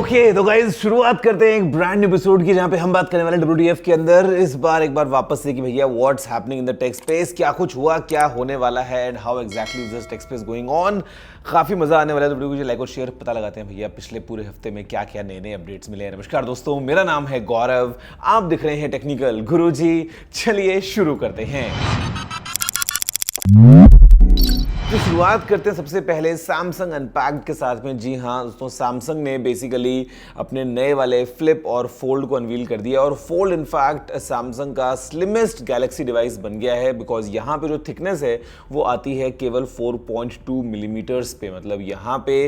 Okay तो guys शुरुआत करते हैं एक ब्रांड एपिसोड की जहां पे हम बात करने वाले WTF के अंदर इस बार एक बार वापस से कि भैया what's happening in the tech space, क्या कुछ हुआ, क्या होने वाला है and how exactly is this tech space going on. काफी मजा आने वाला है। तो वीडियो को लाइक और शेयर पता लगाते हैं भैया पिछले पूरे हफ्ते में क्या क्या नए नए अपडेट्स मिले हैं। नमस्कार दोस्तों, मेरा नाम है गौरव, आप दिख रहे हैं टेक्निकल गुरुजी। चलिए शुरू करते हैं। तो शुरुआत करते हैं सबसे पहले सैमसंग अनपैक्ड के साथ में। जी हाँ दोस्तों, सैमसंग ने बेसिकली अपने नए वाले फ्लिप और फोल्ड को अनवील कर दिया और फोल्ड इनफैक्ट सैमसंग का स्लिमेस्ट गैलेक्सी डिवाइस बन गया है बिकॉज यहाँ पे जो थिकनेस है वो आती है केवल 4.2 मिलीमीटर्स पे। मतलब यहाँ पे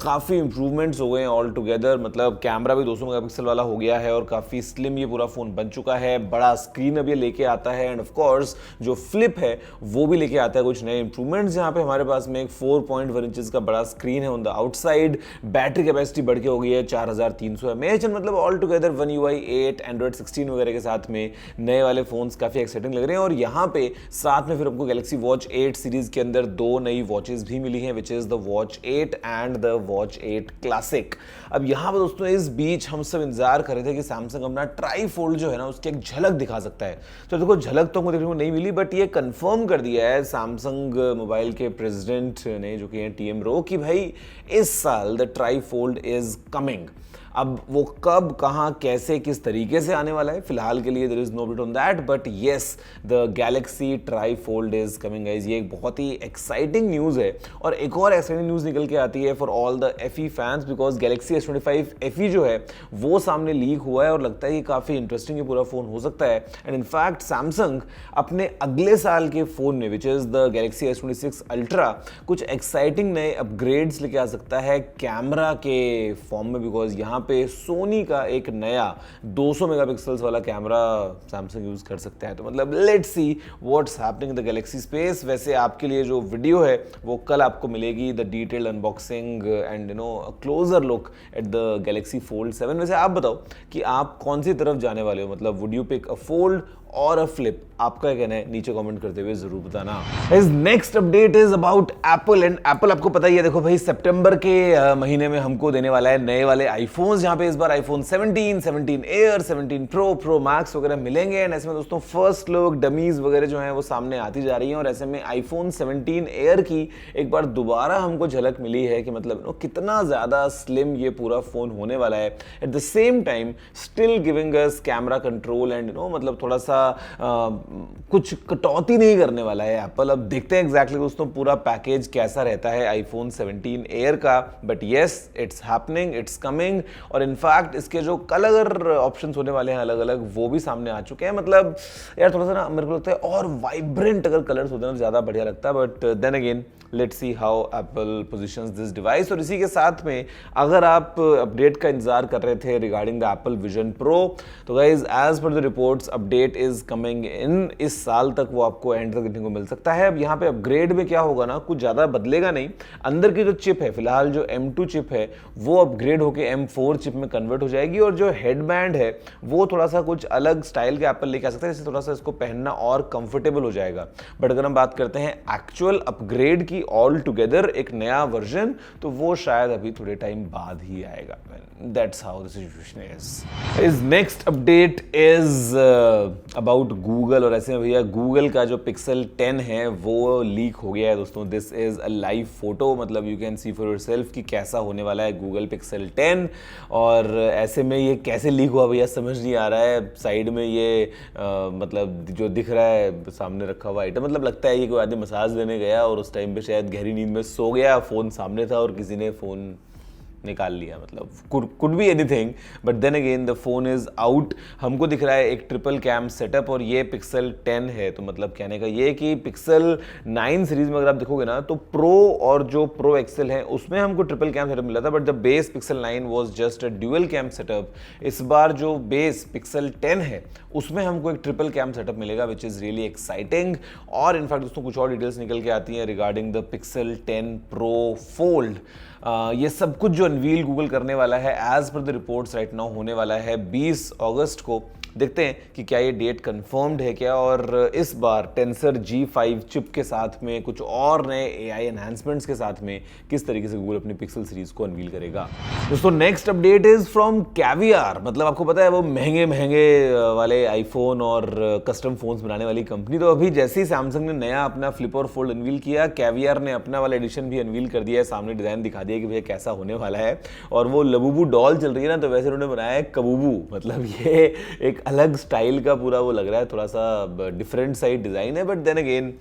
काफ़ी इंप्रूवमेंट्स हो गए हैं ऑल टुगेदर। मतलब कैमरा भी 200 मेगापिक्सल वाला हो गया है और काफ़ी स्लिम ये पूरा फ़ोन बन चुका है। बड़ा स्क्रीन अब ये लेके आता है एंड ऑफकोर्स जो फ्लिप है वो भी लेके आता है कुछ नए इंप्रूवमेंट्स। यहाँ पे हमारे पास में एक 4.1 इंचेस का बड़ा स्क्रीन है on the outside. Battery capacity बढ़ के हो गई है 4300 mAh। मतलब all together One UI 8 Android 16 वगैरह के साथ में नए वाले फोन्स काफी एक्साइटिंग लग रहे हैं। और यहाँ पे साथ में फिर आपको गैलेक्सी वॉच 8 सीरीज के अंदर दो नई वॉचेस भी मिली हैं which is the watch 8 and the watch 8 classic. अब यहाँ पर दोस्तों इस बीच हम सब इंतजार कर रहे थे कि सैमसंग अपना ट्राई फोल्ड जो है ना उसकी एक झलक दिखा सकता है। तो देखो झलक तो हमको देखने को नहीं मिली बट ये कंफर्म कर दिया है सैमसंग मोबाइल के प्रेसिडेंट ने जो कि हैं TM रो कि भाई इस साल the try fold is coming. अब वो कब, कहां, कैसे, किस तरीके से आने वाला है फिलहाल के लिए there is no update on that but yes the Galaxy trifold is coming guys. ये एक बहुत ही एक्साइटिंग न्यूज़ है। और एक और एक्साइटिंग न्यूज़ निकल के आती है for all the FE fans because Galaxy S25 FE जो है वो सामने लीक हुआ है और लगता है कि काफ़ी इंटरेस्टिंग ये पूरा फ़ोन हो सकता है। एंड इनफैक्ट सैमसंग अपने अगले साल के फ़ोन में which is the Galaxy S26 ultra कुछ एक्साइटिंग नए अपग्रेड्स लेके आ सकता है कैमरा के फॉर्म में बिकॉज यहाँ पे सोनी का एक नया 200 मेगापिक्सल्स वाला कैमरा सैमसंग यूज कर सकता है। तो मतलब let's see what's happening in the Galaxy space. वैसे आपके लिए जो वीडियो है वो कल आपको मिलेगी, the detailed unboxing and closer look at the Galaxy fold 7। वैसे आप बताओ कि आप कौन सी तरफ जाने वाले हो, मतलब would you pick a fold और अ फ्लिप? आपका क्या कहना है नीचे कमेंट करते हुए जरूर बताना। इस next update is about Apple and Apple आपको पता ही है, देखो भाई सितंबर के महीने में हमको देने वाला है नए वाले आईफोन्स जहां पे इस बार iPhone 17, 17 air, 17 pro, pro max वगैरह मिलेंगे। एंड ऐसे में दोस्तों फर्स्ट लुक डमीज वगैरह जो है वो सामने आती जा रही है और ऐसे में आईफोन 17 एयर की एक बार दोबारा हमको झलक मिली है कि मतलब कितना ज्यादा स्लिम ये पूरा फोन होने वाला है। At the same time still giving us camera control and मतलब थोड़ा सा कुछ कटौती नहीं करने वाला है एप्पल। अब देखते हैं एग्जैक्टली दोस्तों पूरा पैकेज कैसा रहता है आईफोन 17 एयर का। But yes it's happening, it's coming. और इनफैक्ट इसके जो कलर ऑप्शंस होने वाले हैं अलग अलग वो भी सामने आ चुके हैं। मतलब यार थोड़ा सा ना मेरे को लगता है और वाइब्रेंट अगर कलर्स होते हैं तो ज्यादा बढ़िया लगता है। But then again let's see how Apple positions this device. और इसी के साथ में अगर आप अपडेट का इंतजार कर रहे थे regarding the Apple Vision Pro तो गाइज एज पर the reports update is coming in. इस साल तक वो आपको एंड तक देखने को मिल सकता है। अब यहाँ पे अपग्रेड में क्या होगा ना, कुछ ज्यादा बदलेगा नहीं। अंदर की जो चिप है फिलहाल जो M2 चिप है वो अपग्रेड होकर M4 चिप में कन्वर्ट हो जाएगी और जो हेडबैंड है वो थोड़ा सा कुछ अलग स्टाइल के एप्पल लेके आ सकता है जिससे थोड़ा सा इसको पहनना और कंफर्टेबल हो जाएगा। बट अगर हम बात करते हैं एक्चुअल अपग्रेड की ऑल टुगेदर एक नया वर्जन तो वो शायद अभी थोड़े टाइम बाद ही आएगा। That's how the situation is. His next update is about Google और ऐसे में भैया Google का जो Pixel 10 है वो लीक हो गया है दोस्तों। This is a live photo, मतलब you can see for yourself कि कैसा होने वाला है Google Pixel 10। और ऐसे में ये कैसे लीक हुआ भैया समझ नहीं आ रहा है। साइड में ये मतलब जो दिख रहा है सामने रखा हुआ आइटम, मतलब लगता है कि कोई आदमी मसाज देने गया और उस टाइम पे शायद गहरी नींद में सो गया, फोन सामने था और किसी ने फोन निकाल लिया। मतलब could be anything but then again the phone is out. हमको दिख रहा है एक ट्रिपल कैम सेटअप और ये पिक्सल 10 है। तो मतलब कहने का ये कि पिक्सल 9 सीरीज में अगर आप देखोगे ना तो प्रो और जो प्रो एक्सेल है उसमें हमको ट्रिपल कैम सेटअप मिला था but the base Pixel 9 was just a dual cam setup. इस बार जो बेस पिक्सल 10 है उसमें हमको एक ट्रिपल कैम सेटअप मिलेगा विच इज रियली एक्साइटिंग। और इनफैक्ट दोस्तों कुछ और डिटेल्स निकल के आती हैं regarding the pixel 10 pro fold. ये सब कुछ जो अनवील गूगल करने वाला है एज पर द रिपोर्ट्स राइट नाउ होने वाला है 20 अगस्त को देखते हैं कि क्या ये डेट कंफर्म्ड है क्या, और इस बार टेंसर G5 चिप के साथ में कुछ और नए AI एनहांसमेंट्स के साथ में किस तरीके से गूगल अपनी पिक्सल सीरीज को अनवील करेगा। दोस्तों next update is from caviar. मतलब आपको पता है वो महंगे महंगे वाले आईफोन और कस्टम फोन्स बनाने वाली कंपनी, तो अभी जैसे ही सैमसंग ने नया अपना फ्लिप और फोल्ड अनवील किया, कैवियर ने अपना वाला एडिशन भी अनवील कर दिया है। सामने डिजाइन दिखा दिया कि भैया कैसा होने वाला है, और वो लबूबू डॉल चल रही है ना, तो वैसे उन्होंने बनाया है कबूबू। मतलब ये एक अलग स्टाइल का पूरा वो लग रहा है, थोड़ा सा डिफरेंट साइड डिजाइन है, बट देन अगेन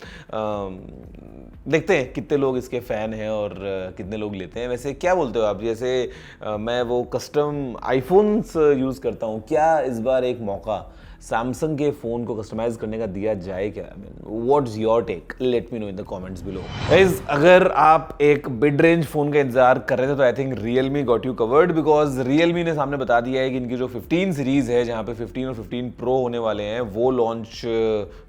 देखते हैं कितने लोग इसके फ़ैन हैं और कितने लोग लेते हैं। वैसे क्या बोलते हो आप, जैसे मैं वो कस्टम आईफोन्स यूज़ करता हूँ, क्या इस बार एक मौका सैमसंग के फ़ोन को कस्टमाइज करने का दिया जाए क्या? I mean what's your take, let me know in the comments below. Guys अगर आप एक मिड रेंज फ़ोन का इंतजार कर रहे थे तो I think Realme got you covered, because Realme ने सामने बता दिया है कि इनकी जो 15 सीरीज़ है, जहाँ पे 15 और 15 प्रो होने वाले हैं, वो लॉन्च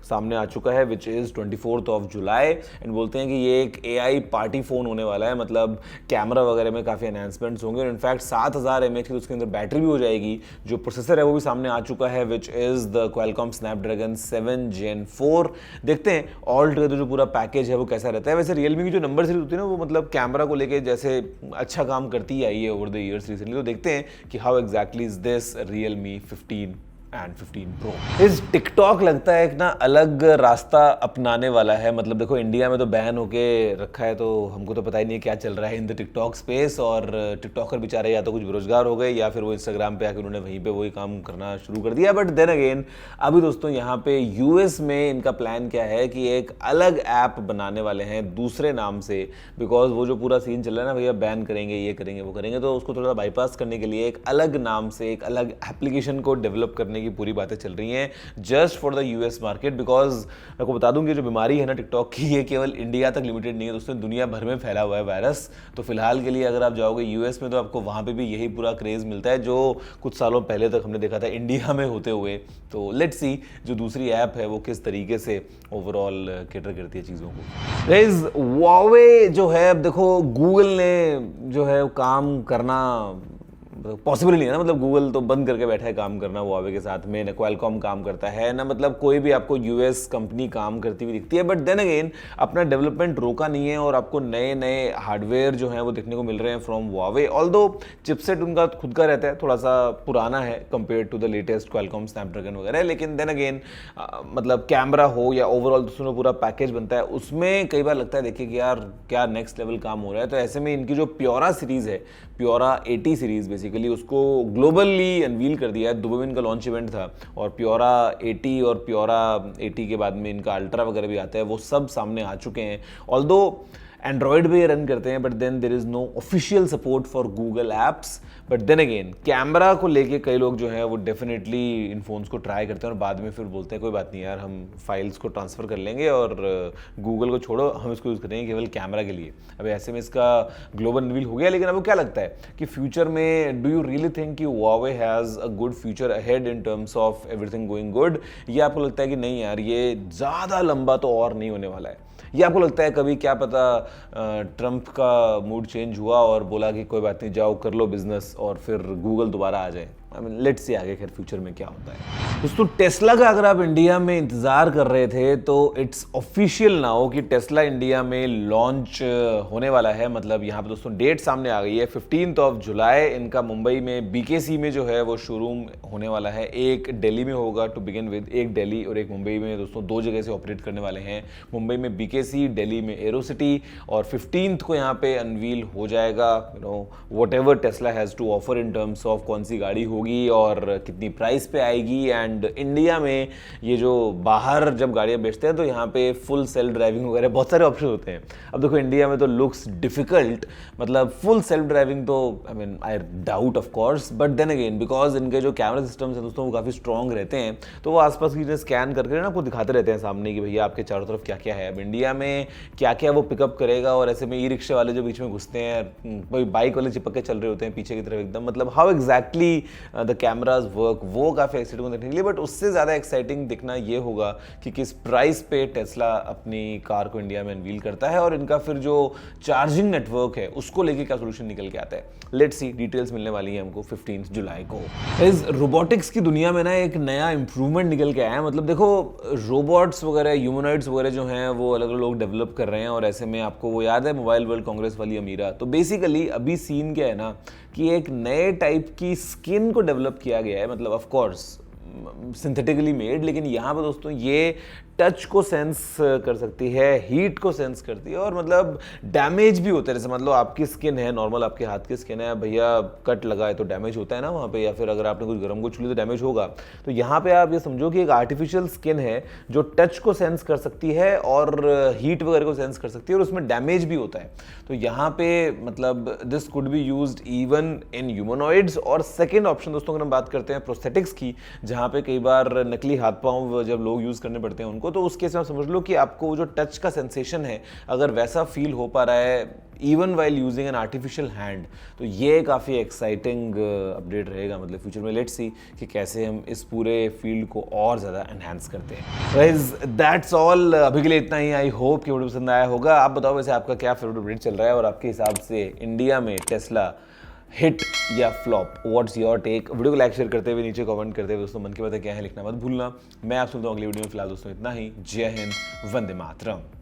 सामने आ चुका है, विच इज़ 24 जुलाई। एंड बोलते हैं कि ये एक AI पार्टी फ़ोन होने वाला है, मतलब कैमरा वगैरह में काफ़ी एनहांसमेंट्स होंगे, और इनफैक्ट 7000 mAh की तो उसके अंदर बैटरी भी हो जाएगी। जो प्रोसेसर है वो भी सामने आ चुका है, which is the Qualcomm Snapdragon 7 Gen 4। देखते हैं ऑल टुगेदर जो पूरा पैकेज है वो कैसा रहता है। वैसे रियलमी की जो नंबर सीरीज होती है ना, वो मतलब कैमरा को लेके जैसे अच्छा काम करती आई है ओवर द ईयर्स रिसेंटली, तो देखते हैं कि how exactly is this Realme 15 and 15 pro. इस टिकटॉक लगता है एक ना अलग रास्ता अपनाने वाला है। मतलब देखो इंडिया में तो बैन होके रखा है, तो हमको तो पता ही नहीं है क्या चल रहा है इन द टिकटॉक स्पेस, और टिकटॉकर बेचारे या तो कुछ बेरोजगार हो गए या फिर वो इंस्टाग्राम पे आके उन्होंने वहीं पे वही काम करना शुरू कर दिया। बट देन अगेन अभी दोस्तों यहाँ पे यूएस में इनका प्लान क्या है कि एक अलग ऐप बनाने वाले हैं दूसरे नाम से, बिकॉज वो जो पूरा सीन चल रहा है ना भैया बैन करेंगे, ये करेंगे, वो करेंगे, तो उसको थोड़ा बाईपास करने के लिए एक अलग नाम से एक अलग एप्लीकेशन को डेवलप करने की पूरी बातें चल रही हैं just for the US market. Because मैं आपको बता दूं कि जो बीमारी है ना टिकटॉक की, ये केवल इंडिया तक लिमिटेड नहीं है दोस्तों, दुनिया भर में फैला हुआ है वायरस। तो फिलहाल के लिए अगर आप जाओगे यूएस में तो आपको वहां पे भी यही पूरा क्रेज मिलता है जो कुछ सालों पहले तक हमने देखा था इंडिया में होते हुए। तो लेट्स सी जो दूसरी ऐप है वो किस तरीके से ओवरऑल कैटर करती है चीज़ों को। गाइस Huawei जो है, अब देखो गूगल ने जो है काम करना पॉसिबल नहीं है ना, मतलब गूगल तो बंद करके बैठा है काम करना Huawei के साथ में, ना क्वालकॉम काम करता है ना, मतलब कोई भी आपको यूएस कंपनी काम करती हुई दिखती है। बट देन अगेन अपना डेवलपमेंट रोका नहीं है, और आपको नए नए हार्डवेयर जो हैं वो देखने को मिल रहे हैं फ्रॉम Huawei। ऑल्दो चिपसेट उनका खुद का रहता है, थोड़ा सा पुराना है compare to the latest Qualcomm Snapdragon वगैरह, लेकिन देन अगेन मतलब कैमरा हो या ओवरऑल दोस्तों पूरा पैकेज बनता है, उसमें कई बार लगता है देखिए कि यार क्या नेक्स्ट लेवल काम हो रहा है। तो ऐसे में इनकी जो प्योरा सीरीज़ है, प्योरा 80 सीरीज़ बेसिकली, उसको ग्लोबली अनवील कर दिया है। दुबई में इनका लॉन्च इवेंट था, और प्योरा 80 और प्योरा 80 के बाद में इनका अल्ट्रा वगैरह भी आता है, वो सब सामने आ चुके हैं। ऑल्दो एंड्रॉयड पे रन करते हैं, but then there is no official support for Google apps. But then again camera को लेके कई लोग जो हैं वो डेफिनेटली इन फोन्स को ट्राई करते हैं, और बाद में फिर बोलते हैं कोई बात नहीं यार, हम फाइल्स को ट्रांसफ़र कर लेंगे और गूगल को छोड़ो, हम इसको यूज़ करेंगे केवल कैमरा के लिए। अब ऐसे में इसका ग्लोबल रिवील हो गया, लेकिन अब क्या लगता है कि फ्यूचर में डू यू रियली थिंक कि Huawei has a good future ahead in terms of everything going good, या आपको लगता है कि नहीं यार ये ज़्यादा लंबा तो और नहीं होने वाला है? या आपको लगता है कभी क्या पता ट्रंप का मूड चेंज हुआ और बोला कि कोई बात नहीं जाओ कर लो बिजनेस, और फिर गूगल दोबारा आ जाए? आई मीन लेट्स सी आगे खैर फ्यूचर में क्या होता है। दोस्तों टेस्ला का अगर आप इंडिया में इंतजार कर रहे थे तो इट्स ऑफिशियल नाउ कि टेस्ला इंडिया में लॉन्च होने वाला है। मतलब यहाँ पे दोस्तों डेट सामने आ गई है 15 जुलाई। इनका मुंबई में BKC में जो है वो शोरूम होने वाला है। एक दिल्ली में होगा टू बिगिन विद, एक दिल्ली और एक मुंबई में दोस्तों, दो जगह से ऑपरेट करने वाले हैं। मुंबई में BKC, दिल्ली में एरोसिटी, और 15 को यहाँ पे अनवील हो जाएगा you know whatever Tesla has to offer in terms of कौन सी गाड़ी होगी और कितनी प्राइस पे आएगी। एंड इंडिया में ये जो बाहर जब गाड़ियाँ बेचते हैं तो यहाँ पे फुल सेल्फ ड्राइविंग वगैरह बहुत सारे ऑप्शन होते हैं। अब देखो इंडिया में तो लुक्स डिफिकल्ट, मतलब फुल सेल्फ ड्राइविंग तो I mean I doubt of course, but then again because इनके जो कैमरा सिस्टम्स हैं दोस्तों वो काफ़ी स्ट्रॉन्ग रहते हैं, तो वो आसपास की चीज़ें स्कैन करके ना आपको दिखाते रहते हैं सामने कि भैया आपके चारों तरफ क्या क्या है। अब इंडिया में क्या क्या वो पिकअप करेगा, और ऐसे में ई रिक्शे वाले जो बीच में घुसते हैं, कोई बाइक वाले चिपक के चल रहे होते हैं पीछे की तरफ एकदम, मतलब how exactly the cameras work, वो काफ़ी एक्साइटिंग होगा देखने के लिए। बट उससे ज़्यादा एक्साइटिंग दिखना ये होगा कि किस प्राइस पे टेस्ला अपनी कार को इंडिया में अनवील करता है और इनका फिर जो चार्जिंग नेटवर्क है उसको लेके क्या सोल्यूशन निकल के आता है। लेट्स सी, डिटेल्स मिलने वाली है हमको 15 जुलाई को। इस रोबोटिक्स की दुनिया में ना एक नया इंप्रूवमेंट निकल के आया है। मतलब देखो, रोबोट्स वगैरह, ह्यूमनॉइड्स वगैरह जो हैं वो अलग अलग लोग डेवलप कर रहे हैं, और ऐसे में आपको वो याद है मोबाइल वर्ल्ड कांग्रेस वाली अमीरा, तो बेसिकली अभी सीन क्या है ना कि एक नए टाइप की स्किन को डेवलप किया गया है, मतलब ऑफ कोर्स सिंथेटिकली मेड, लेकिन यहाँ पर दोस्तों ये टच को सेंस कर सकती है, हीट को सेंस करती है, और मतलब डैमेज भी होता है। जैसे मतलब आपकी स्किन है नॉर्मल, आपके हाथ की स्किन है, भैया कट लगा है तो डैमेज होता है ना वहाँ पे, या फिर अगर आपने कुछ गर्म को छू लिया तो डैमेज होगा। तो यहाँ पे आप ये समझो कि एक आर्टिफिशियल स्किन है जो टच को सेंस कर सकती है और हीट वगैरह को सेंस कर सकती है, और उसमें डैमेज भी होता है। तो यहाँ पे मतलब this could be used even in humanoids. और सेकेंड ऑप्शन दोस्तों, अगर हम बात करते हैं प्रोस्थेटिक्स की, जहाँ पे कई बार नकली हाथ पांव जब लोग यूज करने पड़ते हैं उनको, तो उस केस में आप समझ लो कि आपको वो जो टच का सेंसेशन है अगर वैसा फील हो पा रहा है even while using an artificial hand, तो ये काफ़ी एक्साइटिंग अपडेट रहेगा मतलब फ्यूचर में। लेट्स सी कि कैसे हम इस पूरे फील्ड को और ज़्यादा एनहांस करते हैं। गाइस दैट्स ऑल, अभी के लिए इतना ही। आई होप कि वीडियो पसंद आया होगा। आप बताओ वैसे आपका क्या फेवरेट अपडेट चल रहा है, और आपके हिसाब से इंडिया में टेस्ला हिट या flop, what's your take. Video को लाइक शेयर करते हुए, नीचे कमेंट करते हुए दोस्तों मन की बातें क्या है लिखना मत भूलना। मैं आप सुनता हूँ अगली वीडियो में। फिलहाल दोस्तों इतना ही। जय हिंद, वंदे मातरम।